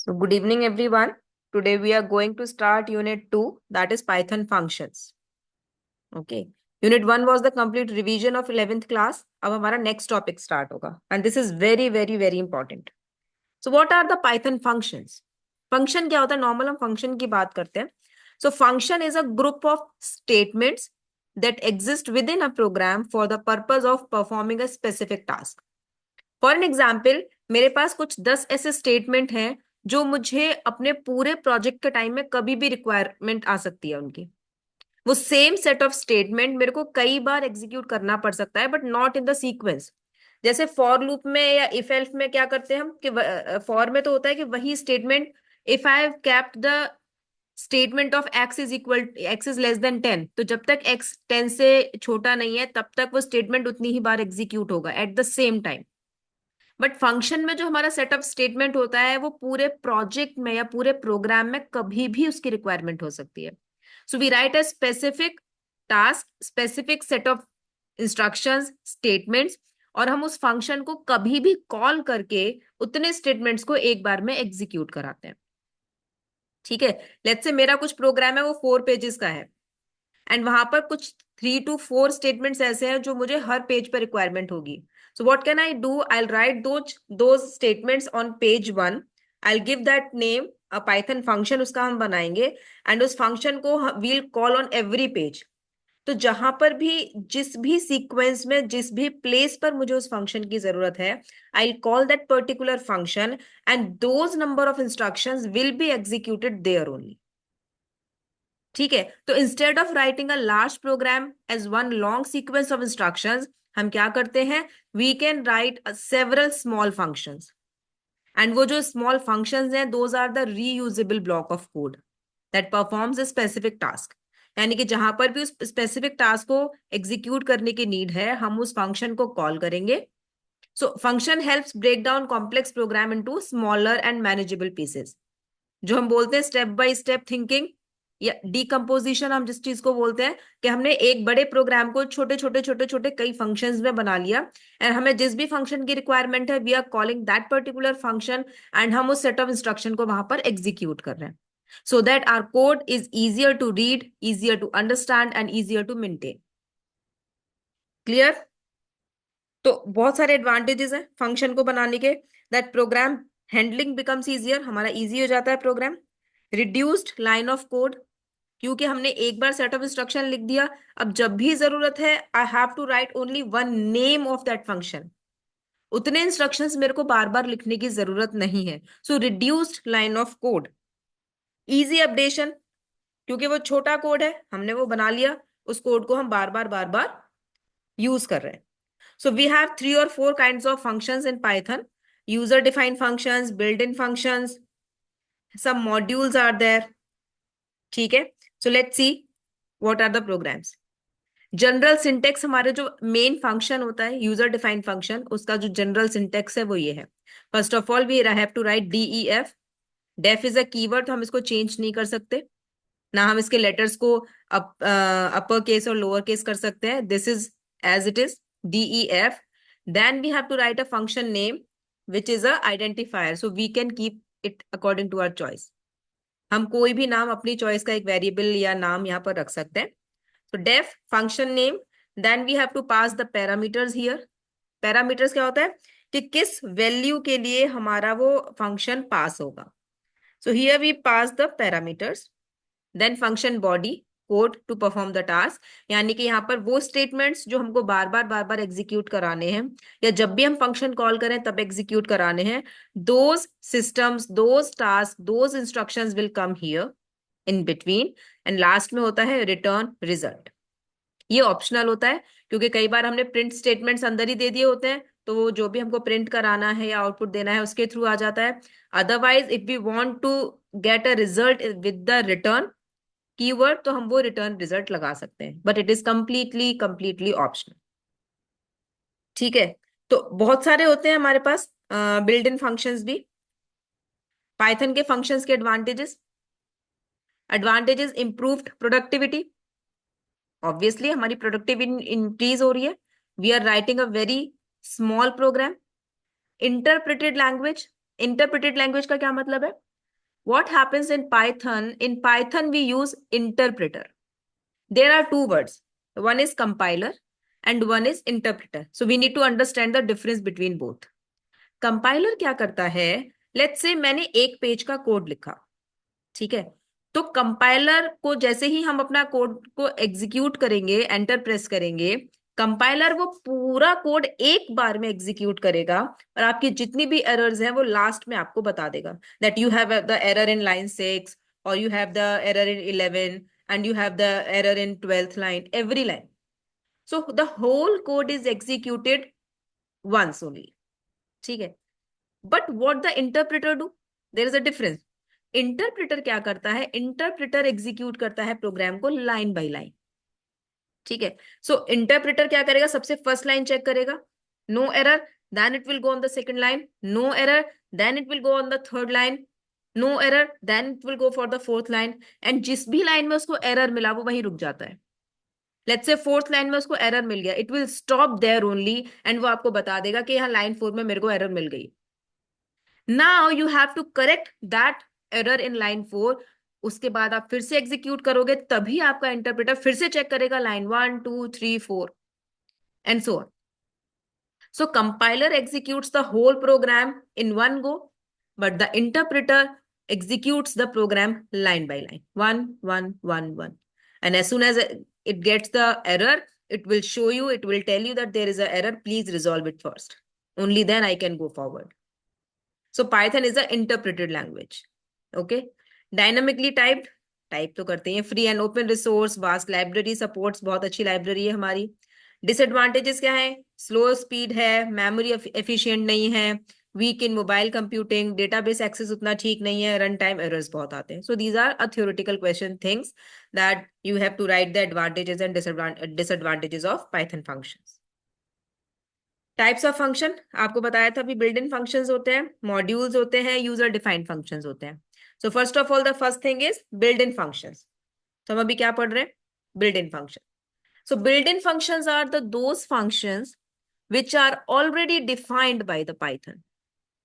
So good evening, everyone. Today we are going to start Unit 2, that is Python functions. Okay. Unit 1 was the complete revision of 11th class. अब हमारा next topic start होगा. And this is very, very, very important. So what are the Python functions? Function क्या होता है? Normal हम function की बात करते हैं. So function is a group of statements that exist within a program for the purpose of performing a specific task. For an example मेरे पास कुछ 10 ऐसे स्टेटमेंट हैं जो मुझे अपने पूरे प्रोजेक्ट के टाइम में कभी भी रिक्वायरमेंट आ सकती है उनकी। वो सेम सेट ऑफ स्टेटमेंट मेरे को कई बार एग्जीक्यूट करना पड़ सकता है but not in the sequence. जैसे फॉर लूप में या इफ एल्फ में क्या करते हैं हम कि फॉर में तो होता है कि वही statement if I have kept the statement of x is less than 10, तो जब तक एक्स 10 से छोटा नहीं है तब तक वो स्टेटमेंट उतनी ही बार एग्जीक्यूट होगा at the same time. But function में जो हमारा सेट ऑफ स्टेटमेंट होता है वो पूरे प्रोजेक्ट में या पूरे प्रोग्राम में कभी भी उसकी रिक्वायरमेंट हो सकती है। So we write a specific task, specific set of instructions, statements, और हम उस फंक्शन को कभी भी कॉल करके उतने स्टेटमेंट्स को एक बार में एग्जीक्यूट कराते हैं। ठीक है, लेट्स से मेरा कुछ प्रोग्राम है वो 4 पेजेस का है एंड वहां पर कुछ 3 to 4 स्टेटमेंट्स ऐसे हैं जो मुझे हर पेज पर रिक्वायरमेंट होगी। So what can I do? I write those statements on page 1। I give that name a Python function, उसका हम बनाएंगे एंड उस फंक्शन को we'll call on every page. तो जहां पर भी जिस भी सीक्वेंस में जिस भी प्लेस पर मुझे उस फंक्शन की जरूरत है, I call that particular function and those number of instructions will be executed there only. ठीक है, तो instead of writing a large program as one long sequence of instructions, हम क्या करते हैं? We can write several small functions and वो जो small functions हैं those are the reusable block of code that performs a specific task. यानी कि जहां पर भी उस स्पेसिफिक टास्क को एग्जीक्यूट करने की नीड है हम उस फंक्शन को कॉल करेंगे। So function helps break down complex program into smaller and manageable pieces, जो हम बोलते हैं स्टेप बाय स्टेप थिंकिंग या डीकम्पोजिशन। हम जिस चीज को बोलते हैं कि हमने एक बड़े प्रोग्राम को छोटे छोटे छोटे छोटे कई फंक्शंस में बना लिया एंड हमें जिस भी फंक्शन की रिक्वायरमेंट है we are calling that particular function and हम उस सेट ऑफ इंस्ट्रक्शन को वहां पर एग्जीक्यूट कर रहे हैं so that our code is easier to read, easier to understand and easier to maintain. Clear? तो बहुत सारे एडवांटेजेस हैं फंक्शन को बनाने के। That program handling becomes easier, हमारा इजी हो जाता है program. Reduced line of code, क्योंकि हमने एक बार सेट ऑफ इंस्ट्रक्शन लिख दिया, अब जब भी जरूरत है I have to write only one name of that function. उतने इंस्ट्रक्शंस मेरे को बार बार लिखने की जरूरत नहीं है। So reduced line of code. Easy updation, क्योंकि वो छोटा कोड है हमने वो बना लिया, उस कोड को हम बार बार यूज कर रहे हैं। So we have 3 or 4 kinds of functions in Python. User defined functions, built-in functions, some modules are there. ठीक है, so let's see what are the programs. General syntax, हमारे जो मेन फंक्शन होता है यूजर डिफाइंड फंक्शन, उसका जो general syntax है वो ये है। First of all we have to write DEF। Def is a keyword, तो हम इसको चेंज नहीं कर सकते, ना हम इसके लेटर्स को अपर केस और लोअर केस कर सकते हैं। This is as it is DEF। Then we have to write a function name which is a identifier, so we can keep it according to our choice. हम कोई भी नाम अपनी choice का एक वेरिएबल या नाम यहाँ पर रख सकते हैं। तो def function name, then we have to pass the parameters here. Parameters क्या होता है कि किस वैल्यू के लिए हमारा वो फंक्शन पास होगा। So here we pass the parameters. Then function body, code to perform the task, यानी कि यहाँ पर वो स्टेटमेंट्स जो हमको बार बार एग्जीक्यूट कराने हैं या जब भी हम फंक्शन कॉल करें तब एग्जीक्यूट कराने हैं, those systems, those task, those instructions will come here in between. And last में होता है रिटर्न रिजल्ट। ये ऑप्शनल होता है क्योंकि कई बार हमने प्रिंट स्टेटमेंट्स अंदर ही दे दिए होते हैं, तो वो जो भी हमको प्रिंट कराना है या आउटपुट देना है उसके थ्रू आ जाता है। Otherwise if we want to get a result with the return keyword तो हम वो रिटर्न रिजल्ट लगा सकते हैं, but it is completely completely optional. ठीक है, तो बहुत सारे होते हैं हमारे पास बिल्ट इन फंक्शंस भी। पाइथन के फंक्शंस के advantages. Advantages improved productivity, obviously हमारी प्रोडक्टिविटी इंक्रीज हो रही है। We are writing a very small program. Interpreted language, interpreted language का क्या मतलब है What happens in Python? In Python, we use interpreter. There are two words. One is compiler and one is interpreter. So we need to understand the difference between both. Compiler क्या करता है? Let's say मैंने एक page का code लिखा, ठीक है? तो कंपाइलर को जैसे ही हम अपना कोड को एग्जीक्यूट करेंगे, एंटर प्रेस करेंगे, कंपाइलर वो पूरा कोड एक बार में एग्जीक्यूट करेगा और आपकी जितनी भी एरर्स हैं वो लास्ट में आपको बता देगा that you have the error in line 6 और you have the error in 11 and you have the error in 12th line, every line. So the whole code is executed once only. ठीक है? But what the interpreter do? There is a difference. Interpreter क्या करता है? Interpreter execute करता है programme को line by line, ठीक है? सो इंटरप्रेटर क्या करेगा? सबसे फर्स्ट लाइन चेक करेगा, no error, then it will go on the second line, no error, then it will go on the third line, no error, then it will go for the fourth line, and जिस भी line में उसको error मिला वो वहीं रुक जाता है. लेट्स से फोर्थ लाइन में उसको एरर मिल गया, it will stop there only and वो आपको बता देगा कि यहाँ लाइन 4 में मेरे को एरर मिल गई. Now you have to correct that error in line 4. उसके बाद आप फिर से एग्जीक्यूट करोगे, तभी आपका इंटरप्रेटर फिर से चेक करेगा line 1 2 3 4 and so on. So compiler executes the whole program in one go, but the interpreter executes the program line by line, 1 1 1 1. And as soon as it gets the error, it will show you, it will tell you that there is an error, please resolve it first. Only then I can go forward. So Python is an interpreted language. Okay. Dynamically typed, type तो करते हैं. Free and open resource, vast library supports, बहुत अच्छी library है हमारी. Disadvantages क्या है? Slow speed है, मेमोरी एफिशिएंट नहीं है, वीक इन मोबाइल कंप्यूटिंग, डेटाबेस एक्सेस उतना ठीक नहीं है, रन टाइम एरर्स बहुत आते हैं. So these are a theoretical question things that you have to write the advantages and disadvantages of Python functions. Types of function आपको बताया था अभी. बिल्ट इन फंक्शंस होते हैं, मॉड्यूल्स होते हैं, यूजर डिफाइंड फंक्शंस होते हैं. So first of all the first thing is built in functions. तो हम अभी क्या पढ़ रहे हैं? Built in function. So built-in functions are those functions which are already defined by the Python.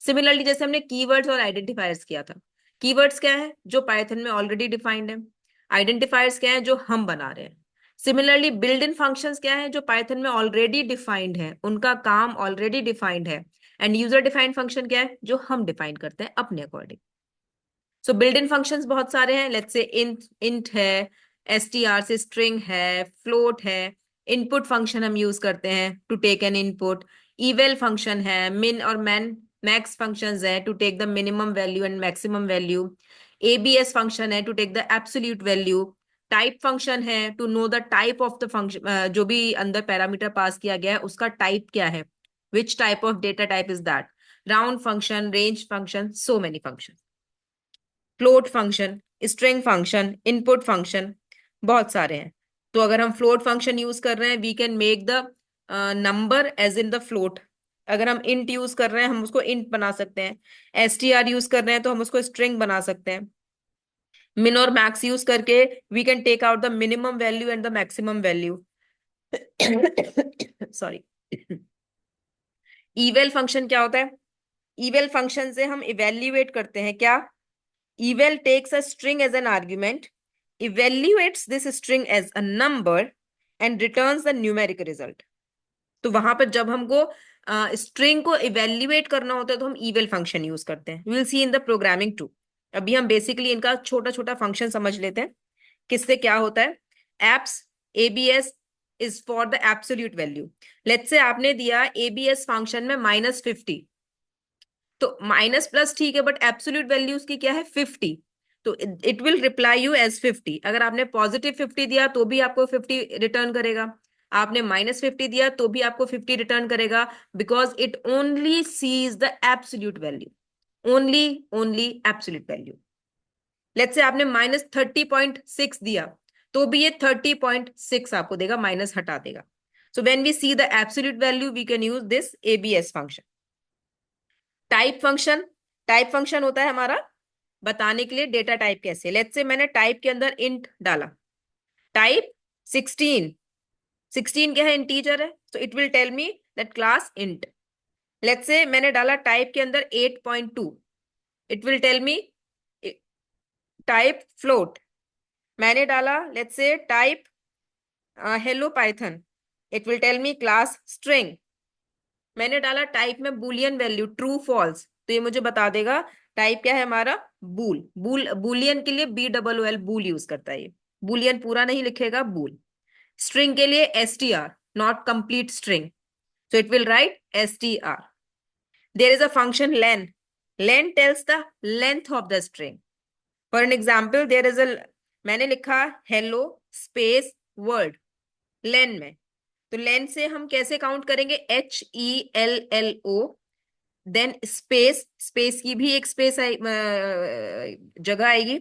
Similarly, जैसे हमने keywords और identifiers किया था. Keywords क्या है? जो Python में already defined है. Identifiers क्या है? जो हम बना रहे हैं. Similarly, built-in functions क्या है? जो Python में already defined है. उनका काम already defined है. And user-defined function क्या है? जो हम define करते हैं अपने according. So built-in functions बहुत सारे हैं. Let's say int है, str से string है, float है, input function हम use करते हैं to take an input, eval function है, min और max functions है to take the minimum value and maximum value, abs function है to take the absolute value, type function है to know the type of the function, जो भी अंदर parameter pass किया गया है उसका टाइप क्या है, which type of data type is that, round function, range function, so many functions, float function, string function, input function, बहुत सारे हैं. तो अगर हम फ्लोट फंक्शन यूज कर रहे हैं, we can make the number as in the float. अगर हम इंट यूज कर रहे हैं, हम उसको इंट बना सकते हैं. एसटीआर यूज कर रहे हैं तो हम उसको स्ट्रिंग बना सकते हैं. मिन और मैक्स यूज करके we can take out the minimum value and the maximum value. Sorry. Eval function क्या होता है? इवेल फंक्शन से हम इवेल्युएट करते हैं क्या? Eval takes a string as an argument, evaluates this string as a number and returns the numeric result. तो वहां पर जब हमको स्ट्रिंग को इवेल्युएट करना होता है तो हम eval फंक्शन यूज करते हैं. We'll see in the programming too. अभी हम बेसिकली इनका छोटा छोटा फंक्शन समझ लेते हैं किससे क्या होता है. Apps abs is for the absolute value. Let's say आपने दिया abs फंक्शन में -50, तो माइनस प्लस ठीक है, बट एब्सोल्यूट वैल्यू उसकी क्या है? 50. तो it will reply you as 50. अगर आपने पॉजिटिव 50 दिया तो भी आपको 50 रिटर्न करेगा, आपने -50 दिया तो भी आपको 50 रिटर्न करेगा, because it only sees the absolute value, only absolute value. Let's say आपने -30.6 दिया तो भी ये 30.6 आपको देगा, माइनस हटा देगा. So when we see the absolute value we can use this ABS function. Type function होता है हमारा बताने के लिए डेटा टाइप कैसे. लेट्स से मैंने टाइप के अंदर इंट डाला, टाइप 16 क्या है? इंटीजर है, so it will tell me that class int. Let's say मैंने डाला टाइप के अंदर 8.2, it will tell me type float, मैंने डाला let's say type hello Python, it will tell me class string. मैंने डाला टाइप में बुलियन वैल्यू ट्रू फॉल्स, तो ये मुझे बता देगा टाइप क्या है हमारा, बूल। बुलियन के लिए BOOL बूल यूज करता है ये, बुलियन पूरा नहीं लिखेगा, बूल। स्ट्रिंग के लिए STR, not complete string, so it will write str. There is a function len. Len tells the length of the string. For an example, there is a, मैंने लिखा hello space word len में, तो len से हम कैसे count करेंगे, HELLO, then space, space की भी एक स्पेस जगह आएगी,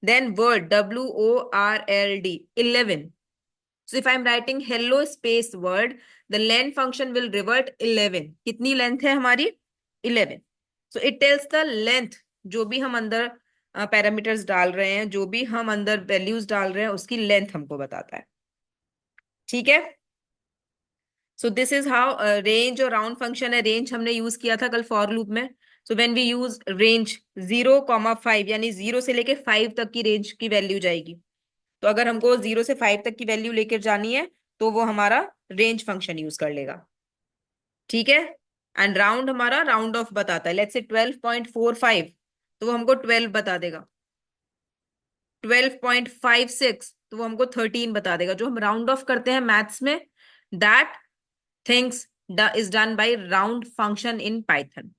then word WORLD 11. So if I'm writing hello space word, the len function will revert 11. कितनी लेंथ है हमारी, 11. So it tells the length, जो भी हम अंदर पैरामीटर्स डाल रहे हैं, जो भी हम अंदर वैल्यूज डाल रहे हैं, उसकी लेंथ हमको बताता है। ठीक है, so this is how range और राउंड फंक्शन है। रेंज हमने यूज किया था कल फॉर लूप में। So when we use range 0,5 यानी 0 से लेके 5 तक की रेंज की वैल्यू जाएगी, तो अगर हमको 0 से 5 तक की वैल्यू लेकर जानी है तो वो हमारा रेंज फंक्शन यूज कर लेगा। ठीक है, एंड राउंड हमारा राउंड ऑफ बताता है, लेट्स से 12.45, तो वो हमको 12 बता देगा। 12.56 तो वो हमको 13 बता देगा। जो हम राउंड ऑफ करते हैं मैथ्स में, that things is done by round function in Python.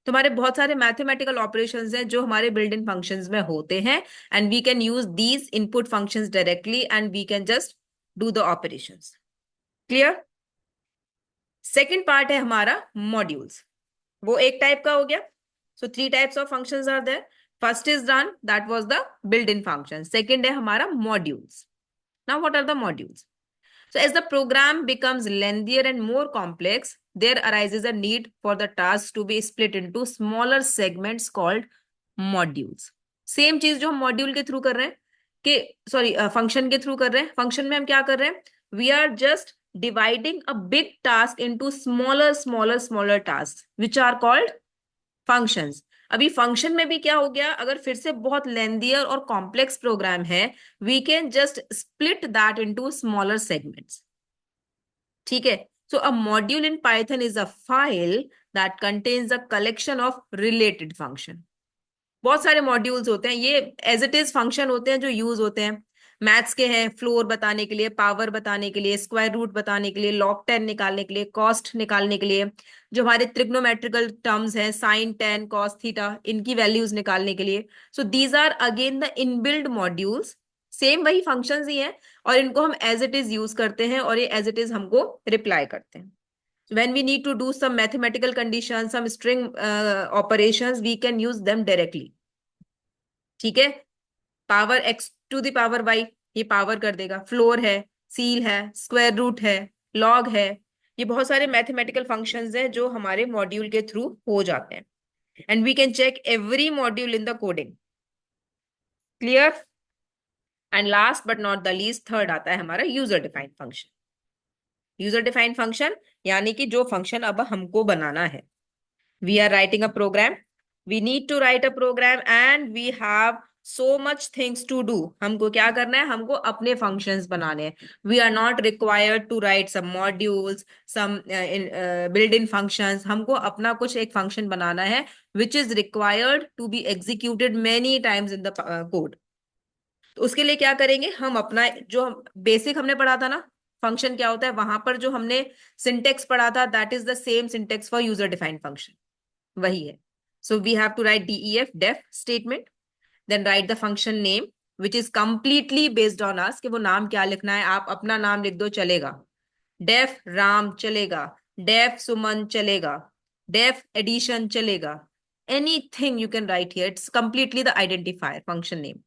तुम्हारे बहुत सारे मैथमेटिकल ऑपरेशंस हैं जो हमारे बिल्ट इन फंक्शंस में होते हैं, and we can use these input functions directly and we can just do the operations. Clear? Second part है हमारा मॉड्यूल्स, वो एक टाइप का हो गया। So 3 types of functions are there. First is done, that was the built in function. Second है हमारा modules. Now what are the modules? So as the program becomes lengthier and more complex, there arises a need for the task to be split into smaller segments called modules. Same चीज जो हम module के through कर रहे हैं, कि sorry function के through कर रहे हैं। फंक्शन में हम क्या कर रहे हैं, we are just dividing a big task into smaller smaller smaller task which are called functions. अभी फंक्शन में भी क्या हो गया, अगर फिर से बहुत लेंदियर और कॉम्प्लेक्स प्रोग्राम है, we can just split that into smaller segments. ठीक है, so a module in Python is a file that contains a collection of related function. बहुत सारे मॉड्यूल्स होते हैं, ये एज इट इज फंक्शन होते हैं जो यूज होते हैं। मैथ्स के हैं फ्लोर बताने के लिए, पावर बताने के लिए, स्क्वायर रूट बताने के लिए, लॉग 10 निकालने के लिए, कॉस्ट निकालने के लिए, जो हमारे ट्रिग्नोमेट्रिकल टर्म्स हैं साइन टेन कॉस थीटा, इनकी वैल्यूज निकालने के लिए। So these are again the inbuilt modules, same वही फंक्शंस ही हैं, और इनको हम एज इट इज यूज करते हैं और ये एज इट इज हमको रिप्लाई करते हैं। When we need to do some mathematical conditions, some string operations, we can use them directly. ठीक है, power x to the power y, ये पावर कर देगा, फ्लोर है, सील है, स्क्वायर रूट है, लॉग है, ये बहुत सारे मैथमेटिकल फंक्शंस हैं जो हमारे मॉड्यूल के थ्रू हो जाते हैं, and we can check every module in the coding. Clear? And last but not the least, third आता है हमारा user defined function. User defined function यानी कि जो फंक्शन अब हमको बनाना है, we are writing a program, we need to write a program and we have so much things to do। हमको क्या करना है, हमको अपने functions बनाने हैं। we are not required to write some modules, some built-in functions। हमको अपना कुछ एक function बनाना है which is required to be executed many times in the code। तो उसके लिए क्या करेंगे, हम अपना जो बेसिक हमने पढ़ा था ना फंक्शन क्या होता है, वहां पर जो हमने सिंटेक्स पढ़ा था, that is the same syntax for user defined function, वही है। So we have to write DEF def statement, then write the function name which is completely based on us, कि वो नाम क्या लिखना है। आप अपना नाम लिख दो चलेगा, डेफ राम चलेगा, डेफ सुमन चलेगा, डेफ एडिशन चलेगा, anything you can write here, it's completely the identifier function name.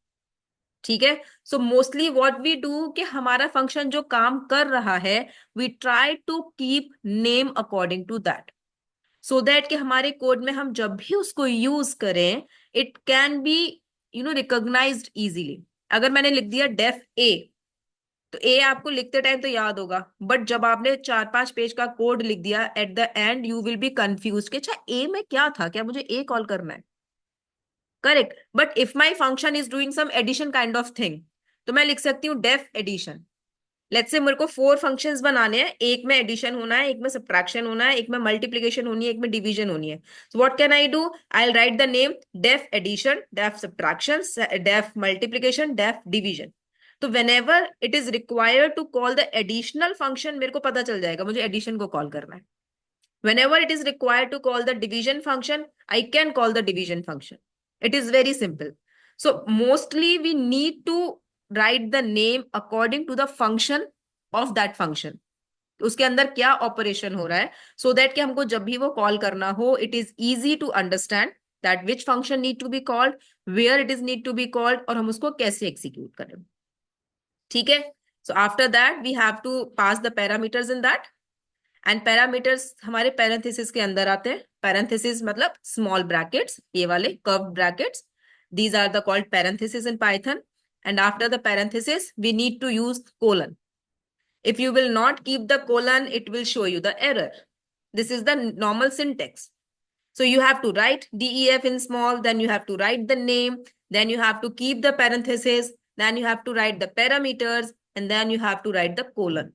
ठीक है, so mostly what we do कि हमारा फंक्शन जो काम कर रहा है, we try to keep name according to that, so that कि हमारे कोड में हम जब भी उसको यूज करें, it can be recognised easily. अगर मैंने लिख दिया डेफ ए, तो ए आपको लिखते टाइम तो याद होगा, बट जब आपने 4-5 पेज का कोड लिख दिया, at the end you will be confuse कि अच्छा ए में क्या था, क्या मुझे ए कॉल करना है। Correct, but if my function is doing some addition kind of thing, तो मैं लिख सकती हूँ डेफ एडिशन। लेट्स से मेरे को 4 फंक्शंस बनाने हैं, एक में एडिशन होना है, एक में सब्ट्रैक्शन होना है, एक में मल्टीप्लिकेशन होनी है, एक में डिवीजन होनी है। So what can I do? I will write the name def addition, def subtraction, def multiplication, def division. तो whenever it is required to call the additional function, मेरे को पता चल जाएगा मुझे एडिशन को कॉल करना है। Whenever it is required to call the division function, I can call the division function. It is very simple. So mostly we need to write the name according to the function of that function. उसके अंदर क्या operation हो रहा है, so that कि हमको जब भी वो कॉल करना हो, it is easy to understand that which function need to be called, where it is need to be called, और हम उसको कैसे execute करें। ठीक है? So after that we have to pass the parameters in that. And parameters हमारे parenthesis के अंदर आते हैं। पैरेंथेसिस मतलब स्मॉल ब्रैकेट्स, ये वाले curve brackets, these are the called parenthesis in Python. And after the parenthesis we need to use colon. If you will not keep the colon, it will show you the error. This is the normal syntax. So you have to write DEF in small, then you have to write the name, then you have to keep the parenthesis, then you have to write the parameters, and then you have to write the colon.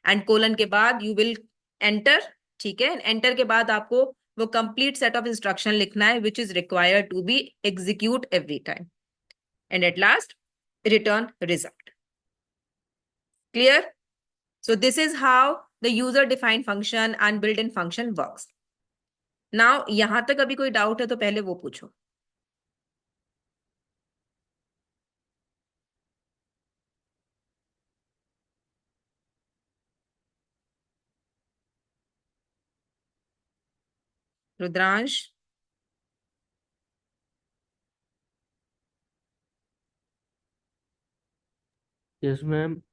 And colon के बाद you will enter. ठीक है, enter के बाद आपको वो complete set of instruction लिखना है which is required to be execute every time, and at last return result. Clear? So this is how the user defined function and built in function works. Now यहां तक अभी कोई doubt है तो पहले वो पूछो। रुद्रांश? Yes ma'am.